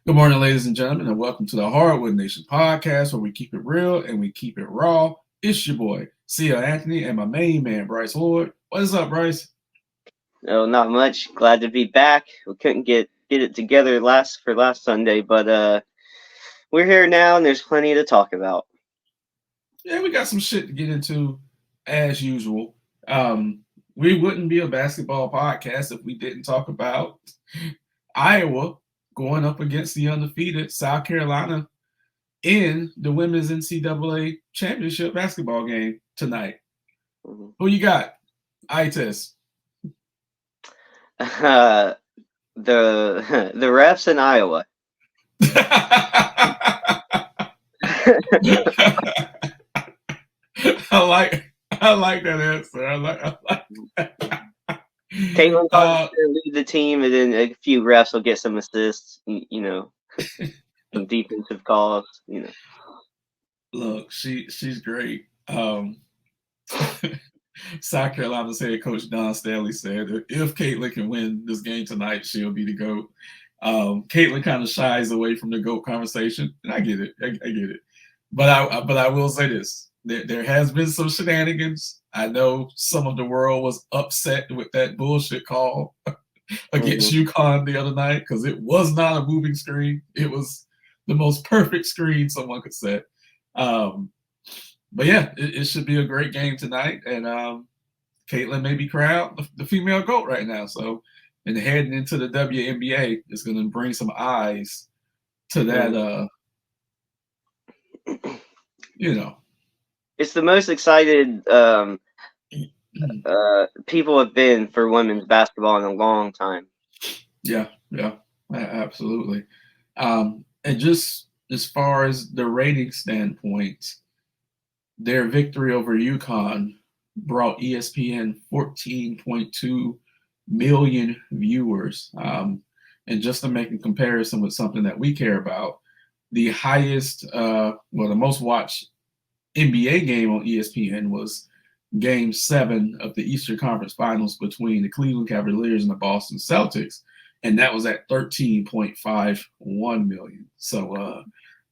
Good morning, ladies and gentlemen, and welcome to the Hardwood Nation podcast, where we keep it real and we keep it raw. It's your boy, C.L. Anthony, and my main man, Bryce Ward. What is up, Bryce? No, not much. Glad to be back. We couldn't get it together last Sunday, but we're here now, and there's plenty to talk about. Yeah, we got some shit to get into as usual. We wouldn't be a basketball podcast if we didn't talk about Iowa going up against the undefeated South Carolina in the women's NCAA championship basketball game tonight. Mhm. Who you got? I test. the the refs in Iowa. I like I like that answer. I like that. Caitlin Clark's Uh, gonna lead the team, and then a few refs will get some assists. Some defensive calls. look, she's great. South Carolina's head coach Don Stanley said that if Caitlin can win this game tonight, she'll be the GOAT. Caitlin kind of shies away from the GOAT conversation, and I get it. I get it. But I will say this: there has been some shenanigans. I know some of the world was upset with that bullshit call against Mhm. UConn the other night because it was not a moving screen. It was the most perfect screen someone could set. Um, but yeah, it should be a great game tonight, and Caitlin may be crowned the female GOAT right now. So, and heading into the WNBA is going to bring some eyes to that. Mhm. You know, It's the most excited people have been for women's basketball in a long time. yeah, yeah, absolutely. And just as far as the rating standpoint, their victory over UConn brought ESPN 14.2 million viewers. And just to make a comparison with something that we care about, the highest, the most watched NBA game on ESPN was Game 7 of the Eastern Conference Finals between the Cleveland Cavaliers and the Boston Celtics, and that was at 13.51 million. So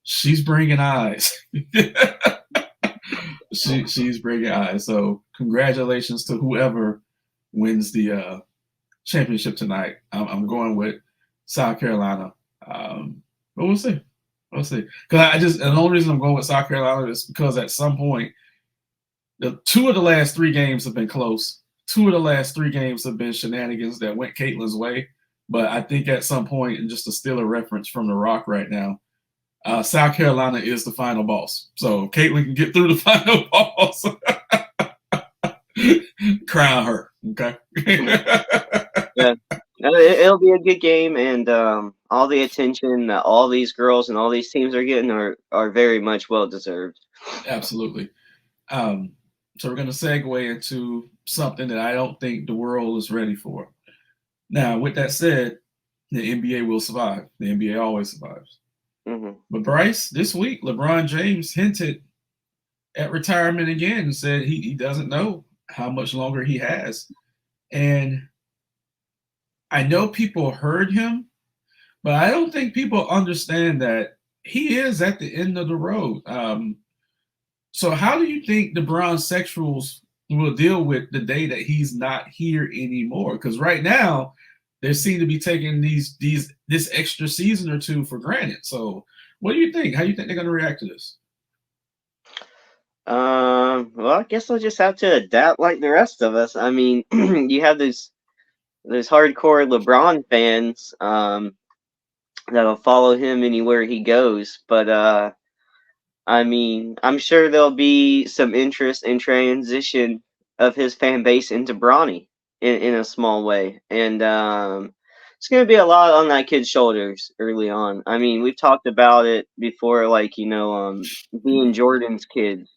she's bringing eyes. She's bringing eyes. So congratulations to whoever wins the championship tonight. I'm going with South Carolina, but we'll see. We'll see. And the only reason I'm going with South Carolina is because at some point, the two of the last three games have been close. Two of the last three games have been shenanigans that went Caitlin's way. But I think at some point, and just to steal a reference from The Rock right now, South Carolina is the final boss. So Caitlin can get through the final boss. Crown her. Okay. Yeah, no, it'll be a good game, and all the attention that all these girls and all these teams are getting are very much well deserved. Absolutely. Um, so we're going to segue into something that I don't think the world is ready for. Now, with that said, the NBA will survive. The NBA always survives. Hmm. But Bryce, this week, LeBron James hinted at retirement again and said he doesn't know how much longer he has. And I know people heard him, but I don't think people understand that he is at the end of the road. So how do you think the Brown sexuals will deal with the day that he's not here anymore? Because right now they seem to be taking this extra season or two for granted. So what do you think? How do you think they're going to react to this? Well, I guess I'll just have to adapt like the rest of us. I mean, you have those hardcore LeBron fans that'll follow him anywhere he goes, but I mean, I'm sure there'll be some interest in transition of his fan base into Bronny in a small way. And it's going to be a lot on that kid's shoulders early on. I mean, we've talked about it before, like, being Jordan's kids.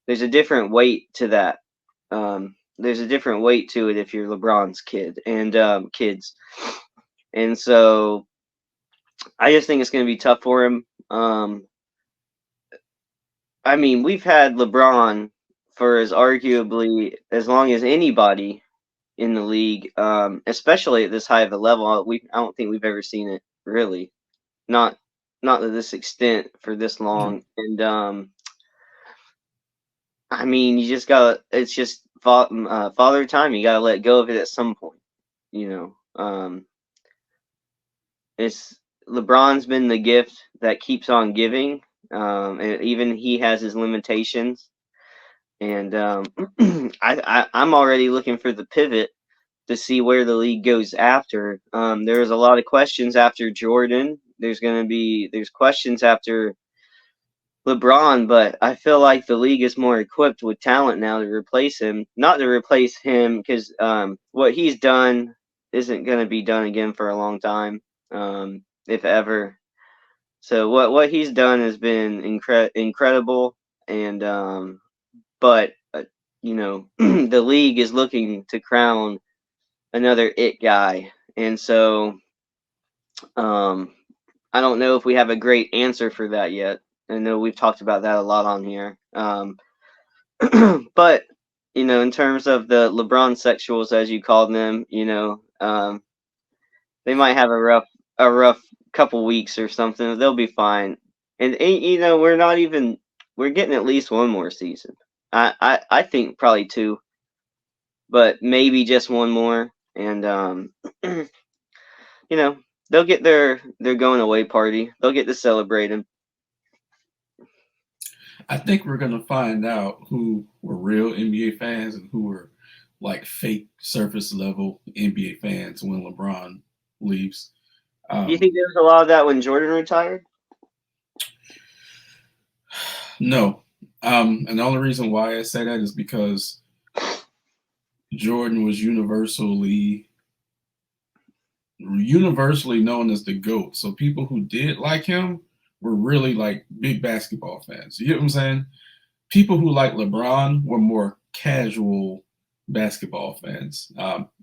There's a different weight to that. There's a different weight to it if you're LeBron's kid and kids. And so I just think it's going to be tough for him. I mean, we've had LeBron for as arguably as long as anybody in the league, especially at this high of a level. I don't think we've ever seen it really. not to this extent for this long. And I mean, you just gotta. It's just father time. You gotta let go of it at some point. It's LeBron's been the gift that keeps on giving. And even he has his limitations. And I'm already looking for the pivot to see where the league goes after. There's a lot of questions after Jordan. There's questions after LeBron, but I feel like the league is more equipped with talent now to replace him. Not to replace him, because what he's done isn't going to be done again for a long time, if ever. So what he's done has been incredible, and but the league is looking to crown another it guy, and so I don't know if we have a great answer for that yet. I know we've talked about that a lot on here. But in terms of the LeBron sexuals, as you called them, they might have a rough couple weeks or something. They'll be fine. And we're getting at least one more season. I think probably two, but maybe just one more. And they'll get their going away party. They'll get to celebrate him. I think we're going to find out who were real NBA fans and who were like fake surface level NBA fans when LeBron leaves. Do you think there was a lot of that when Jordan retired? No. And the only reason why I say that is because Jordan was universally known as the GOAT. So people who did like him were really like big basketball fans. You get what I'm saying? People who like LeBron were more casual basketball fans.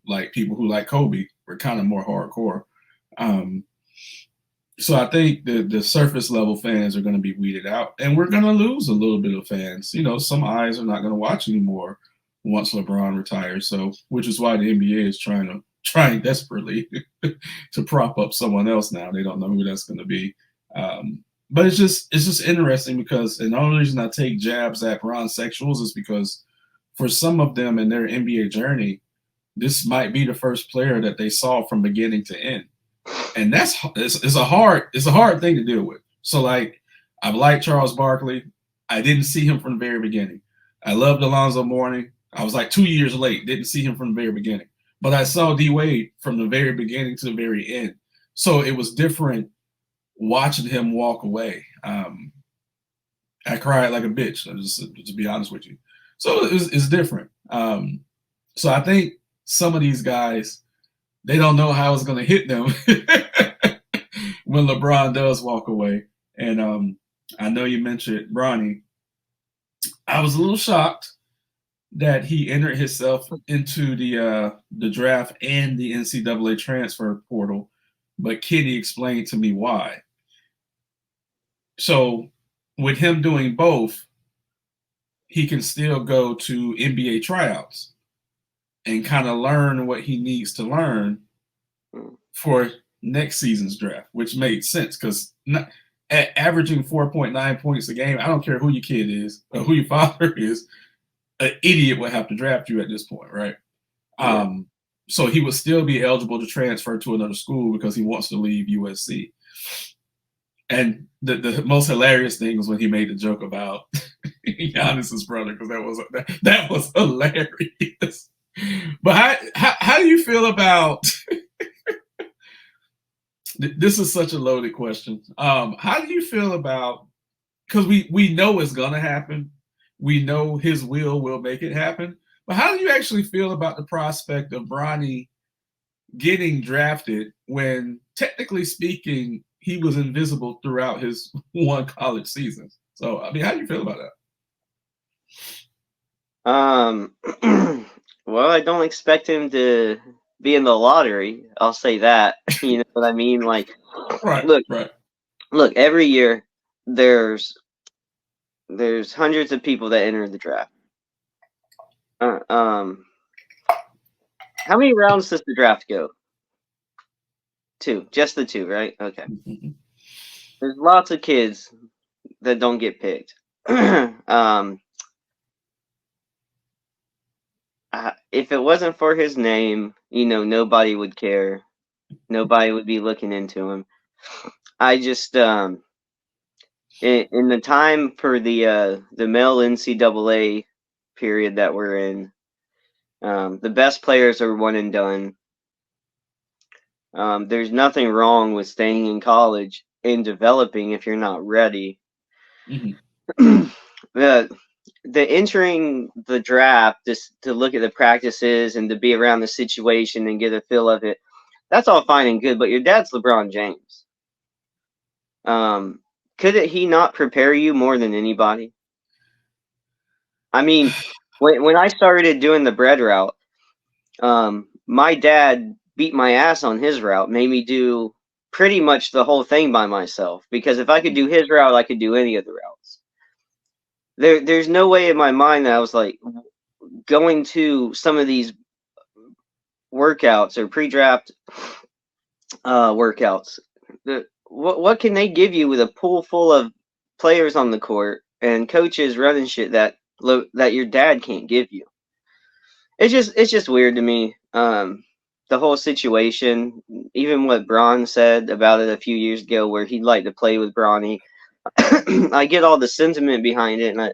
Like people who like Kobe were kind of more hardcore. So I think the surface level fans are going to be weeded out, and we're going to lose a little bit of fans. Some eyes are not going to watch anymore once LeBron retires. So, which is why the NBA is trying desperately to prop up someone else now. They don't know who that's going to be. But it's just interesting because, and the only reason I take jabs at sexuals is because for some of them in their NBA journey, this might be the first player that they saw from beginning to end. And it's a hard thing to deal with. So like, I've liked Charles Barkley. I didn't see him from the very beginning. I loved Alonzo Mourning. I was like 2 years late. Didn't see him from the very beginning. But I saw D Wade from the very beginning to the very end. So it was different watching him walk away. I cried like a bitch, to be honest with you. So it's different. So I think some of these guys, they don't know how it's going to hit them when LeBron does walk away. And I know you mentioned Bronny. I was a little shocked that he entered himself into the draft and the NCAA transfer portal, but Kitty explained to me why. So with him doing both, he can still go to NBA tryouts and kind of learn what he needs to learn for next season's draft, which made sense because averaging 4.9 points a game, I don't care who your kid is or who your father is, an idiot would have to draft you at this point, right? Yeah. So he would still be eligible to transfer to another school because he wants to leave USC. And the most hilarious thing was when he made the joke about Giannis's brother, because that was hilarious. But how do you feel about this? Is such a loaded question. How do you feel about, because we know it's gonna happen, we know his will make it happen, but how do you actually feel about the prospect of Bronny getting drafted when, technically speaking, he was invisible throughout his one college season? So, I mean, how do you feel about that? Well, I don't expect him to be in the lottery. I'll say that. You know what I mean? Like, right. Look, every year there's hundreds of people that enter the draft. How many rounds does the draft go? 2, just the 2, right? Okay. There's lots of kids that don't get picked. If it wasn't for his name, nobody would care. Nobody would be looking into him. I just in the time for the male NCAA period that we're in, the best players are one and done. There's nothing wrong with staying in college and developing if you're not ready. Mm-hmm. the the entering the draft just to look at the practices and to be around the situation and get a feel of it, that's all fine and good. But your dad's LeBron James. Could he not prepare you more than anybody? I mean, when I started doing the bread route, my dad beat my ass on his route, made me do pretty much the whole thing by myself. Because if I could do his route, I could do any of the routes. There's no way in my mind that I was like going to some of these workouts or pre-draft workouts. What can they give you with a pool full of players on the court and coaches running shit that your dad can't give you? It's just weird to me. The whole situation, even what Bron said about it a few years ago, where he'd like to play with Bronny. I get all the sentiment behind it, and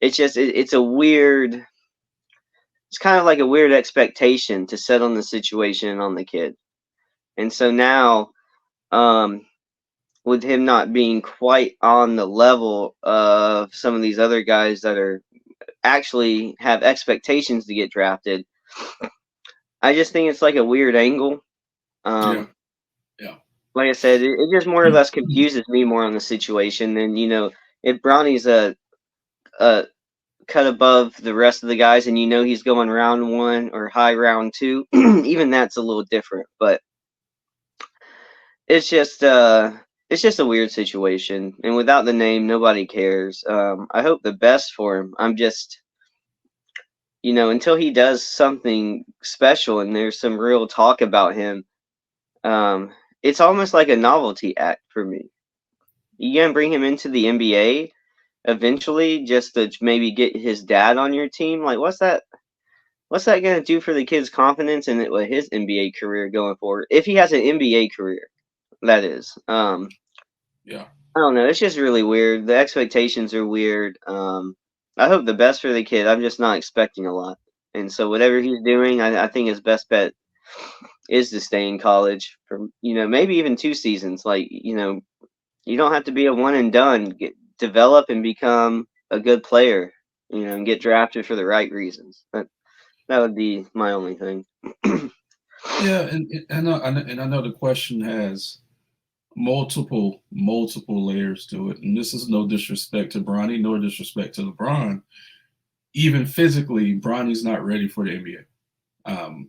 it's a weird. It's kind of like a weird expectation to set on the situation and on the kid. And so now, with him not being quite on the level of some of these other guys that are actually have expectations to get drafted, I just think it's like a weird angle. Yeah. Um, Yeah. like I said, it just more or less confuses me more on the situation than if Bronny's a cut above the rest of the guys, and he's going round one or high round two, even that's a little different. But it's just a weird situation, and without the name, nobody cares. I hope the best for him. I'm just until he does something special and there's some real talk about him. It's almost like a novelty act for me. You gonna bring him into the NBA eventually just to maybe get his dad on your team? Like, what's that? What's that gonna do for the kid's confidence and his NBA career going forward? If he has an NBA career, that is. Yeah. I don't know. It's just really weird. The expectations are weird. I hope the best for the kid. I'm just not expecting a lot, and so whatever he's doing, I think his best bet is to stay in college for maybe even 2 seasons. Like you don't have to be a one and done. Develop and become a good player. And get drafted for the right reasons. That would be my only thing. Yeah, and I know the question has multiple layers to it, and this is no disrespect to Bronny, nor disrespect to LeBron. Even physically, Bronny's not ready for the NBA.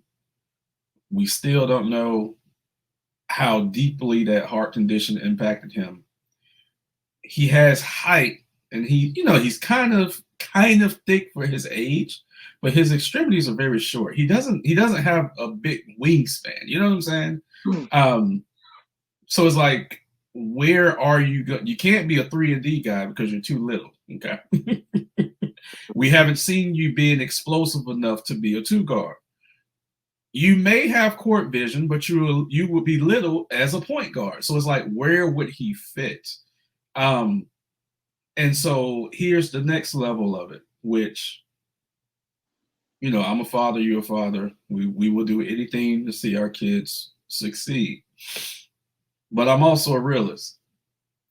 We still don't know how deeply that heart condition impacted him. He has height, and he's kind of thick for his age, but his extremities are very short. He doesn't have a big wingspan. You know what I'm saying? Um, so it's like, where are you going? You can't be a 3-and-D guy because you're too little. Okay. We haven't seen you being explosive enough to be a 2 guard. You may have court vision, but you would be little as a point guard. So it's like, where would he fit? Um, and so here's the next level of it, which, I'm a father, you're a father. We will do anything to see our kids succeed. But I'm also a realist.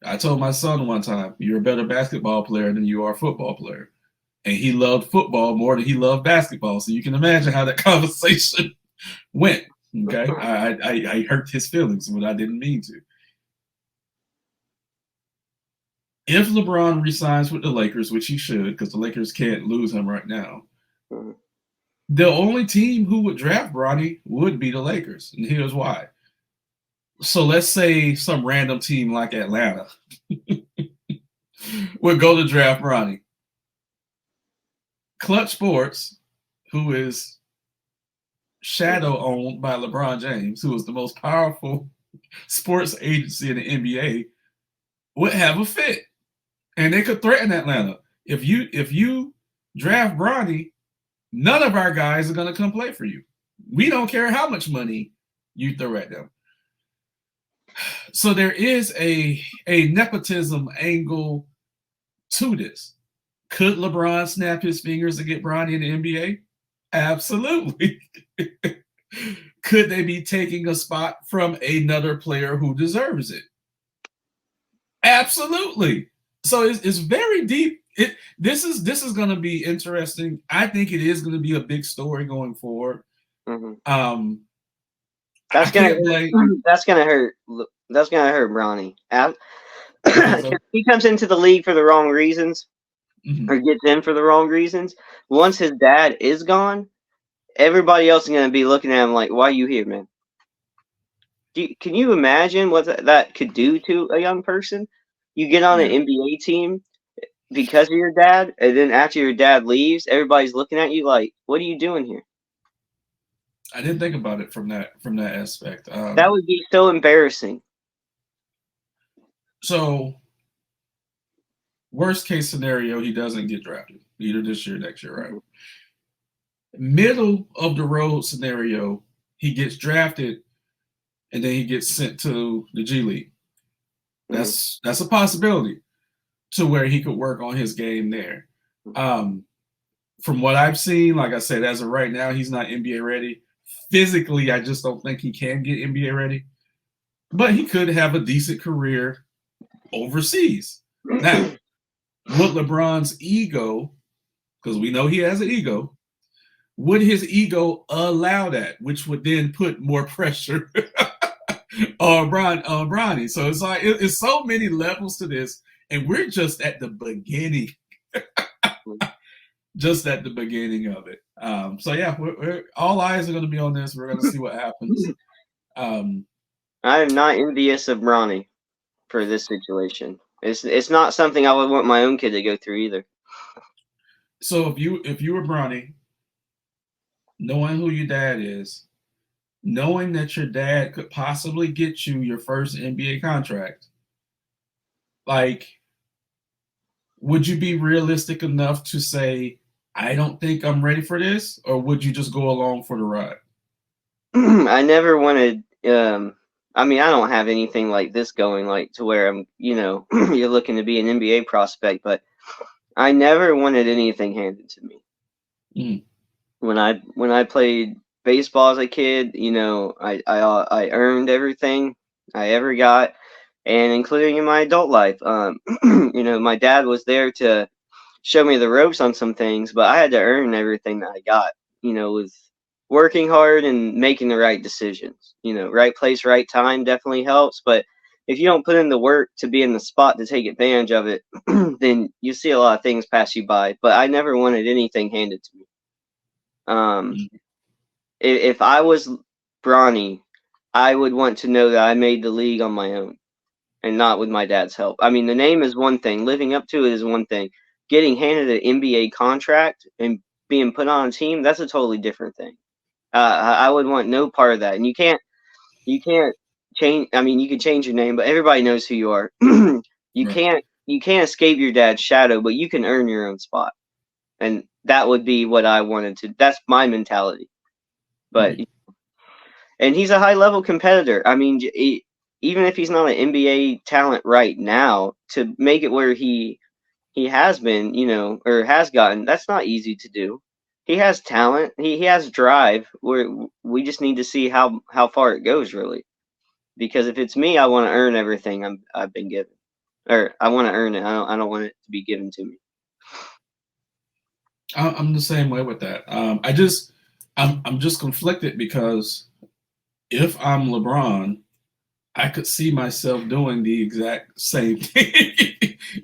I told my son one time, you're a better basketball player than you are a football player. And he loved football more than he loved basketball. So you can imagine how that conversation went. Okay. I hurt his feelings when I didn't mean to. If LeBron resigns with the Lakers, which he should, because the Lakers can't lose him right now, the only team who would draft Bronny would be the Lakers. And here's why. So let's say some random team like Atlanta would go to draft Bronny. Clutch Sports, who is shadow owned by LeBron James, who is the most powerful sports agency in the NBA, would have a fit, and they could threaten Atlanta. If you draft Bronny, none of our guys are going to come play for you. We don't care how much money you throw at them. So there is a nepotism angle to this. Could LeBron snap his fingers to get Bronny in the NBA? Absolutely. Could they be taking a spot from another player who deserves it? Absolutely. So it's very deep. This is going to be interesting. I think it is going to be a big story going forward. Mm-hmm. I can't blame. That's gonna hurt. That's gonna hurt Bronny. So. He comes into the league for the wrong reasons, Mm-hmm. or gets in for the wrong reasons. Once his dad is gone, everybody else is gonna be looking at him like, "Why are you here, man?" Can you imagine what that could do to a young person? You get on an NBA team because of your dad, and then after your dad leaves, everybody's looking at you like, "What are you doing here?" I didn't think about it from that aspect. That would be so embarrassing. So, worst case scenario, he doesn't get drafted either this year, next year, right? Middle of the road scenario, he gets drafted, and then he gets sent to the G League. That's a possibility to where he could work on his game there. From what I've seen, like I said, as of right now, he's not NBA ready. Physically, I just don't think he can get NBA ready. But he could have a decent career overseas. Now, would LeBron's ego, because we know he has an ego, would his ego allow that, which would then put more pressure on Bronny? So it's like it's so many levels to this, and we're just at the beginning. Just at the beginning of it. So yeah, we're all eyes are going to be on this. We're going to see what happens. I am not envious of Bronny for this situation. It's not something I would want my own kid to go through either. So if you were Bronny, knowing who your dad is, knowing that your dad could possibly get you your first NBA contract, like, would you be realistic enough to say, I don't think I'm ready for this, or would you just go along for the ride? I never wanted. I mean, I don't have anything like this going, like to where I'm, you're looking to be an NBA prospect, but I never wanted anything handed to me. When I played baseball as a kid, I earned everything I ever got, and including in my adult life. My dad was there to show me the ropes on some things, but I had to earn everything that I got. With working hard and making the right decisions. Right place, right time definitely helps, but if you don't put in the work to be in the spot to take advantage of it, then you see a lot of things pass you by. But I never wanted anything handed to me. If I was Bronny, I would want to know that I made the league on my own and not with my dad's help. I mean, the name is one thing, living up to it is one thing. Getting handed an NBA contract and being put on a team, that's a totally different thing. I would want no part of that. And you can't change. I mean, you can change your name, but everybody knows who you are. You can't escape your dad's shadow, but you can earn your own spot. And that would be what I wanted to. That's my mentality. But and he's a high level competitor. I mean, even if he's not an NBA talent right now, to make it where he has been, or has gotten, that's not easy to do. He has talent. He has drive. We just need to see how far it goes, really. Because if it's me, I want to earn everything I've been given, or I want to earn it. I don't want it to be given to me. I'm the same way with that. I'm just conflicted because if I'm LeBron, I could see myself doing the exact same thing.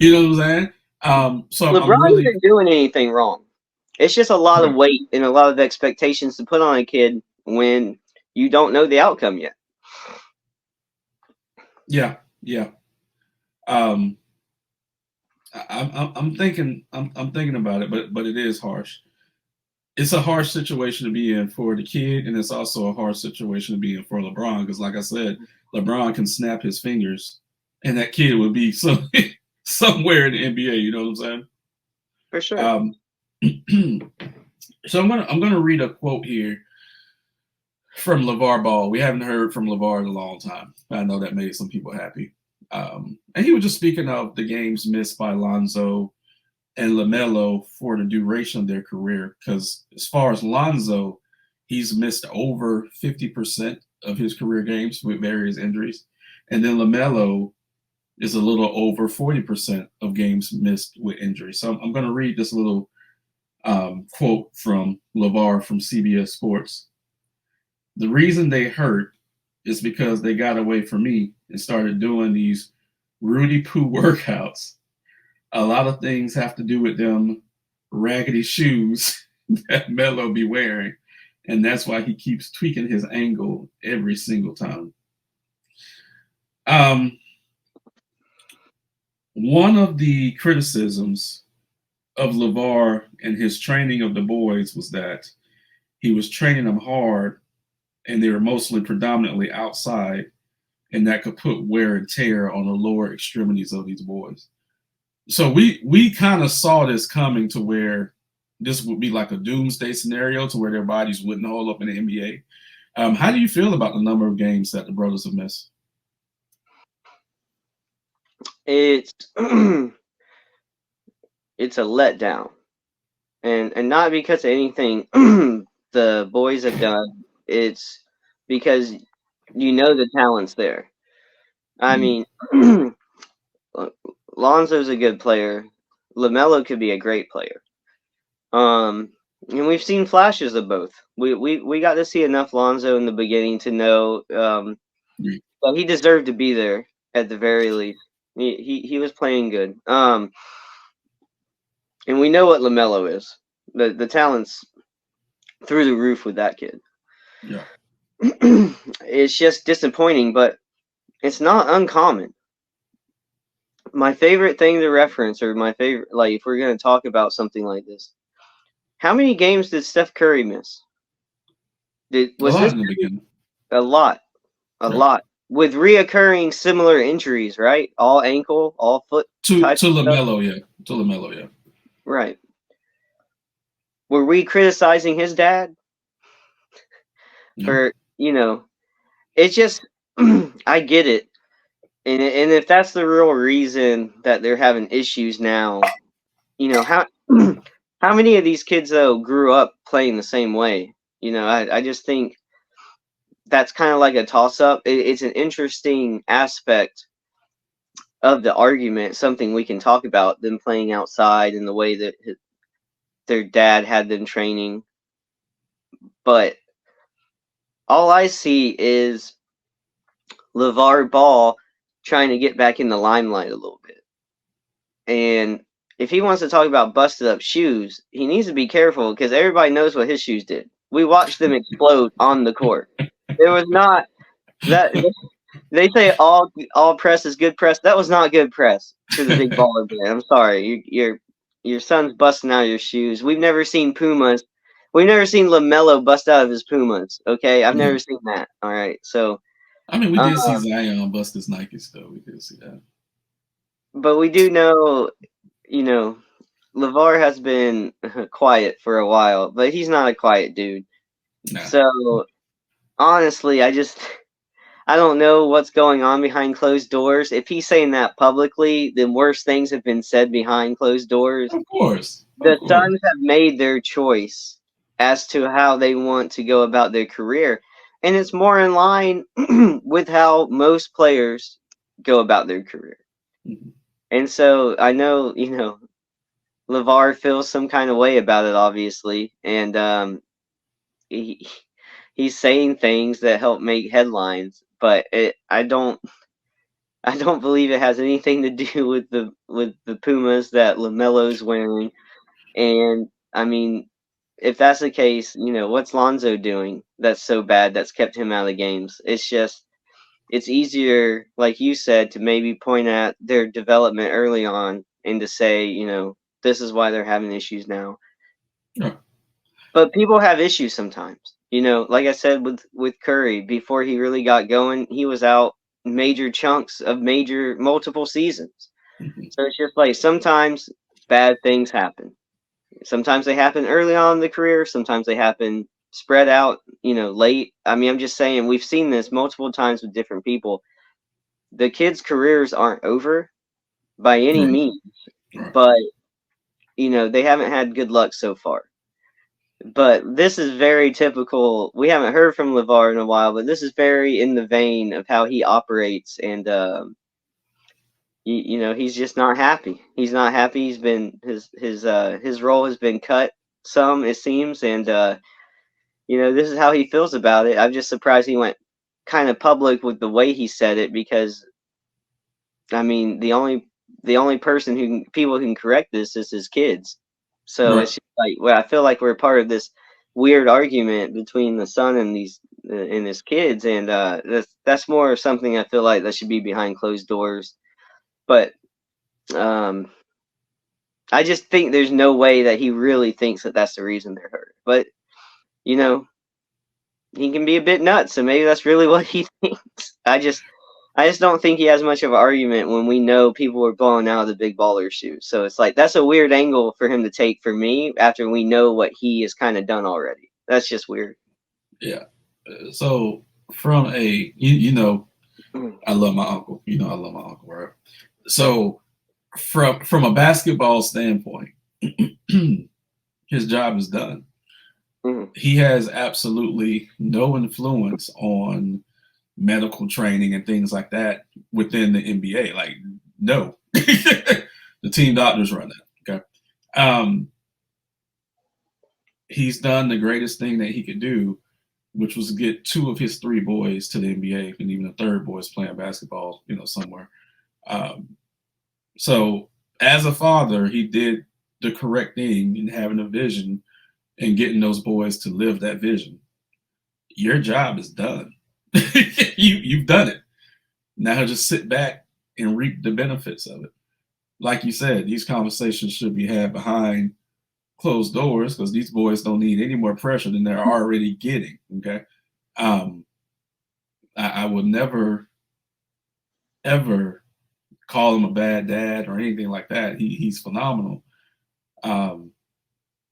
You know what I'm saying? So LeBron isn't doing anything wrong. It's just a lot of weight and a lot of expectations to put on a kid when you don't know the outcome yet. Yeah. I'm thinking about it, but it is harsh. It's a harsh situation to be in for the kid, and it's also a harsh situation to be in for LeBron because, like I said, LeBron can snap his fingers and that kid would be somewhere in the NBA. You know what I'm saying? For sure. Um, so I'm gonna read a quote here from LeVar Ball. We haven't heard from LeVar in a long time. I know that made some people happy. And he was just speaking of the games missed by Lonzo and LaMelo for the duration of their career. Because as far as Lonzo, he's missed over 50% of his career games with various injuries. And then LaMelo is a little over 40% of games missed with injury. So I'm going to read this little quote from LeVar from CBS Sports. The reason they hurt is because they got away from me and started doing these Rudy Poo workouts. A lot of things have to do with them raggedy shoes that Melo be wearing, and that's why he keeps tweaking his angle every single time. One of the criticisms of LeVar and his training of the boys was that he was training them hard, and they were mostly predominantly outside, and that could put wear and tear on the lower extremities of these boys. So we kind of saw this coming to where this would be like a doomsday scenario to where their bodies wouldn't hold up in the NBA. How do you feel about the number of games that the brothers have missed? It's it's a letdown, and not because of anything the boys have done. It's because the talent's there. I mean, Lonzo's a good player. LaMelo could be a great player. And we've seen flashes of both. We got to see enough Lonzo in the beginning to know that he deserved to be there at the very least. He was playing good. And we know what LaMelo is. The talent's through the roof with that kid. Yeah. It's just disappointing, but it's not uncommon. My favorite thing to reference, or my favorite, like if we're going to talk about something like this, how many games did Steph Curry miss? Was a lot this in the beginning? a lot? A lot with reoccurring similar injuries, right? All ankle, all foot to type of stuff. LaMelo, yeah. To LaMelo, yeah. Right. Were we criticizing his dad for it's just I get it. And if that's the real reason that they're having issues now, how how many of these kids though grew up playing the same way? I just think that's kind of like a toss up. It's an interesting aspect of the argument, something we can talk about, them playing outside and the way that their dad had them training. But all I see is LeVar Ball trying to get back in the limelight a little bit. And if he wants to talk about busted up shoes, he needs to be careful because everybody knows what his shoes did. We watched them explode on the court. There was not that they say all press is good press. That was not good press for the big baller man. I'm sorry, your son's busting out of your shoes. We've never seen Pumas. We've never seen LaMelo bust out of his Pumas. Okay, I've never seen that. All right, so I mean, we did see Zion bust his Nikes, though. We did see that. But we do know, LeVar has been quiet for a while, but he's not a quiet dude. Nah. So honestly, I don't know what's going on behind closed doors. If he's saying that publicly, then worse things have been said behind closed doors. Of course. The Suns have made their choice as to how they want to go about their career. And it's more in line with how most players go about their career. Mm-hmm. And so I know, LeVar feels some kind of way about it, obviously. And he's saying things that help make headlines, but I don't believe it has anything to do with the Pumas that LaMelo's wearing. And I mean, if that's the case, what's Lonzo doing that's so bad that's kept him out of games? It's easier, like you said, to maybe point at their development early on and to say, this is why they're having issues now. Yeah. But people have issues sometimes. Like I said with Curry, before he really got going, he was out major chunks of multiple seasons. Mhm. So it's just like sometimes bad things happen. Sometimes they happen early on in the career, sometimes they happen spread out, late. I mean, I'm just saying we've seen this multiple times with different people. The kids' careers aren't over by any Right. means, Right. but they haven't had good luck so far. But this is very typical. We haven't heard from LeVar in a while, but this is very in the vein of how he operates, and he's just not happy. He's not happy. He's been his role has been cut some, it seems, and this is how he feels about it. I'm just surprised he went kind of public with the way he said it, because I mean the only person people who can correct this is his kids. So Right. it's just like, well, I feel like we're part of this weird argument between the son and his kids, and that's more something I feel like that should be behind closed doors. But um, I just think there's no way that he really thinks that that's the reason they're hurt. But you know, he can be a bit nuts, so maybe that's really what he thinks. I just don't think he has much of an argument when we know people were blown out of the big baller shoes. So it's like that's a weird angle for him to take for me after we know what he has kind of done already. That's just weird. Yeah. So from I love my uncle. I love my uncle, right? So from a basketball standpoint, his job is done. Mhm. He has absolutely no influence on medical training and things like that within the NBA. Like, no, the team doctors run that. Okay, um, he's done the greatest thing that he could do, which was get two of his three boys to the NBA, and even the third boy is playing basketball, somewhere. Um, so, as a father, he did the correct thing in having a vision and getting those boys to live that vision. Your job is done. You've done it. Now just sit back and reap the benefits of it. Like you said, these conversations should be had behind closed doors because these boys don't need any more pressure than they're already getting. Okay. Um, I would never, ever call him a bad dad or anything like that. He's phenomenal. Um,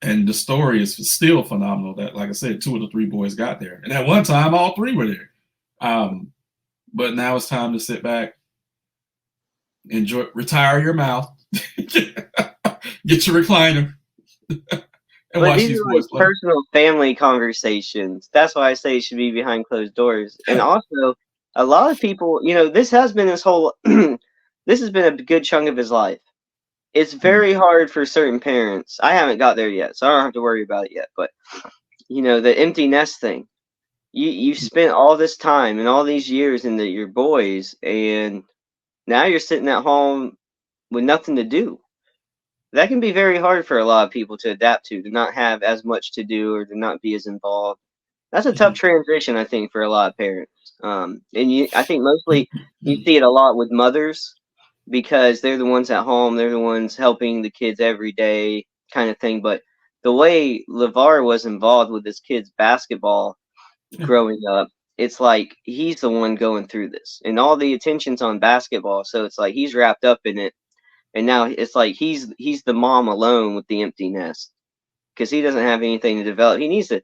and the story is still phenomenal that, like I said, two of the three boys got there. And at one time, all three were there. But now it's time to sit back, enjoy, retire your mouth, get your recliner, and But watch these these are like boys play. personal family conversations. That's why I say it should be behind closed doors. And Yeah. also, a lot of people, this has been his whole, this has been a good chunk of his life. It's very hard for certain parents. I haven't got there yet, so I don't have to worry about it yet. But the empty nest thing. You spent all this time and all these years into your boys, and now you're sitting at home with nothing to do. That can be very hard for a lot of people to adapt to not have as much to do or to not be as involved. That's a tough Mhm. transition, I think, for a lot of parents. I think mostly you see it a lot with mothers because they're the ones at home, they're the ones helping the kids every day, kind of thing. But the way LeVar was involved with his kids' basketball growing up, it's like he's the one going through this, and all the attention's on basketball. So it's like he's wrapped up in it, and now it's like he's the mom alone with the empty nest because he doesn't have anything to develop. He needs to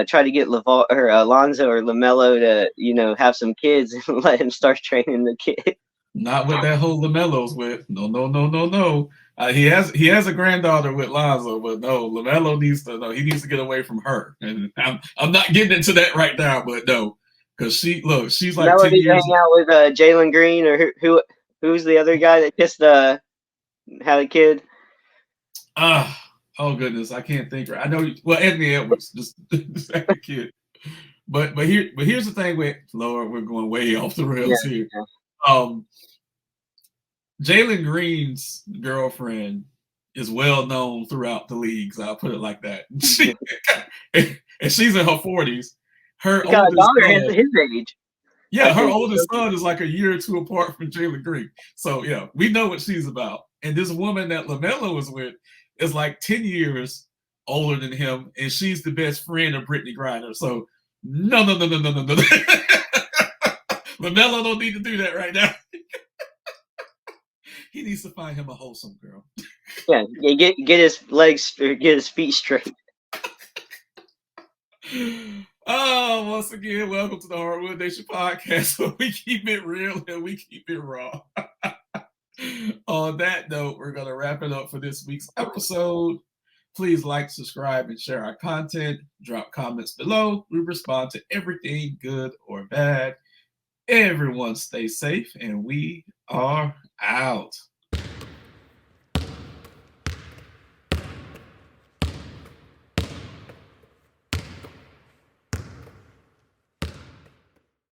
try to get Laval or Alonzo or Lamelo to have some kids and let him start training the kid. Not with that whole Lamelo's with. No, no, no, no, no. He has a granddaughter with Lonzo, but no, Lamelo needs to no. He needs to get away from her, and I'm not getting into that right now, but no, because she's like Melo 10 needs to years. hang out with Jalen Green or who's the other guy that just had a kid. Ah, oh goodness, I can't think. I know. Well, Anthony Edwards, just like a kid. But here's the thing with Lord, we're going way off the Yeah, rails here. yeah. Um, Jalen Green's girlfriend is well known throughout the leagues. I'll put it like that. And she's in her 40s. Her He got a oldest daughter son, his age. yeah, I her think. oldest son is like a year or two apart from Jalen Green. So yeah, we know what she's about. And this woman that LaMelo is with is like 10 years older than him, and she's the best friend of Brittany Griner. So no, no, no, no, no, no, no. LaMelo don't need to do that right now. He needs to find him a wholesome girl. Yeah, get his legs, get his feet straight. Oh, once again, welcome to the Hardwood Nation podcast, where we keep it real and we keep it raw. On that note, we're going to wrap it up for this week's episode. Please like, subscribe, and share our content. Drop comments below. We respond to everything, good or bad. Everyone stay safe, and we are out.